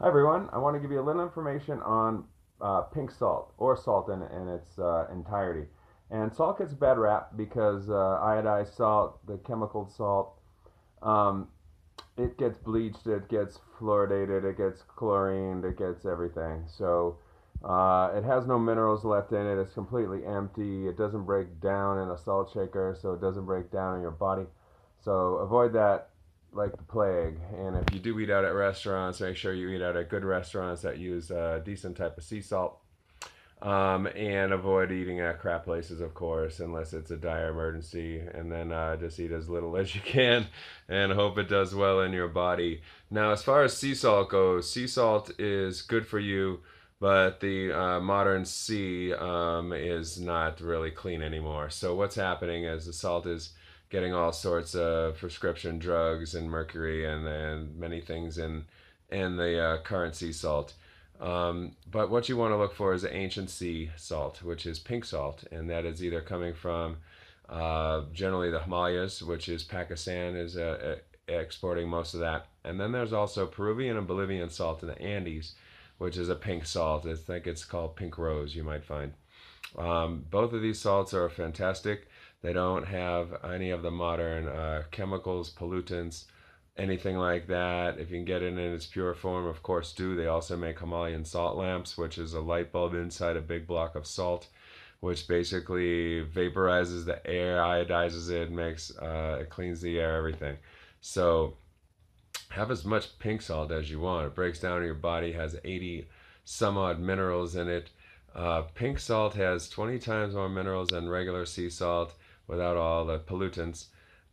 Hi everyone, I want to give you a little information on pink salt or salt in its entirety. And salt gets a bad rap because iodized salt, the chemical salt, um, it gets bleached, it gets fluoridated, it gets chlorined, it gets everything. So it has no minerals left in it, it's completely empty, it doesn't break down in a salt shaker, so it doesn't break down in your body. So avoid that like the plague. And if you do eat out at restaurants, make sure you eat out at good restaurants that use a decent type of sea salt. And avoid eating at crap places, of course, unless it's a dire emergency. And then just eat as little as you can and hope it does well in your body. Now, as far as sea salt goes, sea salt is good for you, but the modern sea is not really clean anymore. So, what's happening is the salt is getting all sorts of prescription drugs and mercury and many things in the current sea salt. But what you want to look for is the ancient sea salt, which is pink salt, and that is either coming from generally the Himalayas, which is Pakistan is exporting most of that, and then there's also Peruvian and Bolivian salt in the Andes, which is a pink salt. I think it's called pink rose. You might find both of these salts are fantastic. They don't have any of the modern chemicals, pollutants, anything like that. If you can get it in its pure form, of course, do. They also make Himalayan salt lamps, which is a light bulb inside a big block of salt, which basically vaporizes the air, iodizes it, it cleans the air, everything. So have as much pink salt as you want. It breaks down in your body, has 80 some odd minerals in it. Pink salt has 20 times more minerals than regular sea salt without all the pollutants.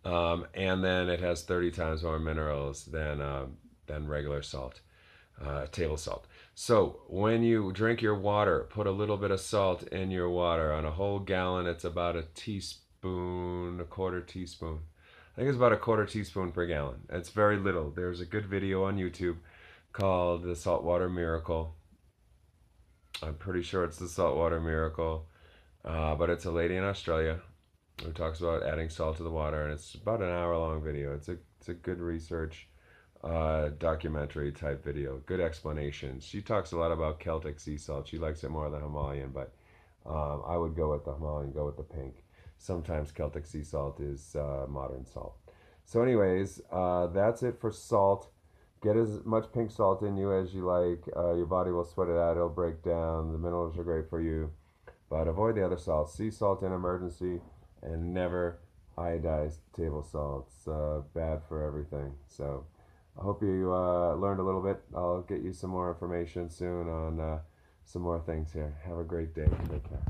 And then it has 30 times more minerals than regular salt, table salt. So when you drink your water, put a little bit of salt in your water. On a whole gallon, it's about a teaspoon, a quarter teaspoon. I think it's about a quarter teaspoon per gallon. It's very little. There's a good video on YouTube called The Saltwater Miracle. I'm pretty sure it's The Saltwater Miracle, but it's a lady in Australia who talks about adding salt to the water, and it's about an hour long video. It's a good research documentary type video. Good explanations. She talks a lot about Celtic sea salt. She likes it more than Himalayan, but I would go with the Himalayan, go with the pink. Sometimes Celtic sea salt is modern salt. So, anyways, that's it for salt. Get as much pink salt in you as you like. Your body will sweat it out. It'll break down. The minerals are great for you. But avoid the other salts. Sea salt in emergency, and never iodized table salts. Bad for everything. So I hope you learned a little bit. I'll get you some more information soon on some more things here. Have a great day. Take care.